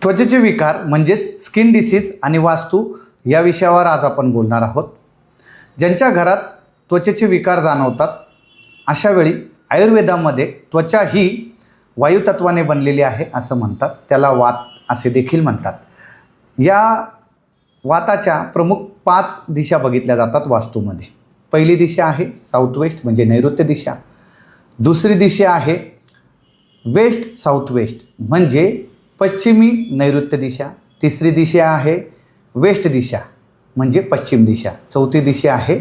त्वचेचे विकार म्हणजेच स्किन डिसीज आणि वास्तू या विषयावर आज आपण बोलणार आहोत. ज्यांच्या घरात त्वचेचे विकार जाणवतात अशा वेळी आयुर्वेदामध्ये त्वचा ही वायुतत्वाने बनलेली आहे असं म्हणतात. त्याला वात असे देखील म्हणतात. या वाताच्या प्रमुख 5 दिशा बघितल्या जातात वास्तूमध्ये. पहिली दिशा आहे साऊथ वेस्ट म्हणजे नैऋत्य दिशा. दुसरी दिशा आहे वेस्ट साऊथ वेस्ट म्हणजे पश्चिमी नैऋत्य दिशा. तिसरी दिशा आहे वेस्ट दिशा म्हणजे पश्चिम दिशा. चौथी दिशा आहे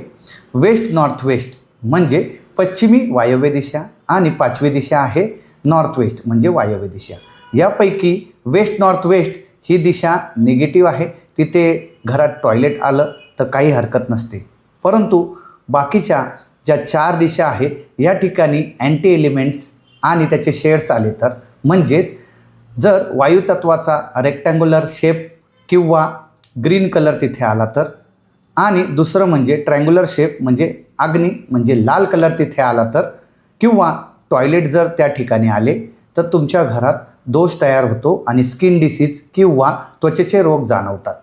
वेस्ट नॉर्थ वेस्ट म्हणजे पश्चिमी वायव्य दिशा. आणि 5वी दिशा आहे नॉर्थ वेस्ट म्हणजे वायव्य दिशा. यापैकी वेस्ट नॉर्थ वेस्ट ही दिशा निगेटिव्ह आहे. तिथे घरात टॉयलेट आलं तर काही हरकत नसते. परंतु बाकीच्या ज्या 4 दिशा आहेत या ठिकाणी अँटी एलिमेंट्स आणि त्याचे शेड्स आले तर, म्हणजेच जर वायुतत्वाचा रेक्टँग्युलर शेप किंवा ग्रीन कलर तिथे आला तर, आणि दुसरं म्हणजे ट्रँग्युलर शेप म्हणजे अग्नी म्हणजे लाल कलर तिथे आला तर, किंवा टॉयलेट जर त्या ठिकाणी आले तर तुमच्या घरात दोष तयार होतो आणि स्किन डिसीज किंवा त्वचेचे रोग जाणवतात.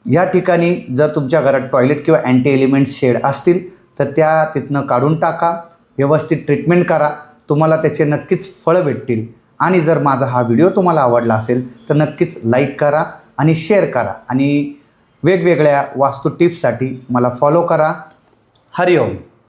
या ठिकाणी जर तुमच्या घरात टॉयलेट किंवा अँटी एलिमेंट्स शेड असतील तर त्या तिथनं काढून टाका. व्यवस्थित ट्रीटमेंट करा. तुम्हाला त्याचे नक्कीच फळं भेटतील. आणि जर माझा हा व्हिडिओ तुम्हाला आवडला असेल तर नक्कीच लाईक करा आणि शेअर करा. आणि वेगवेगळ्या वास्तू टिप्ससाठी मला फॉलो करा. हरिओम.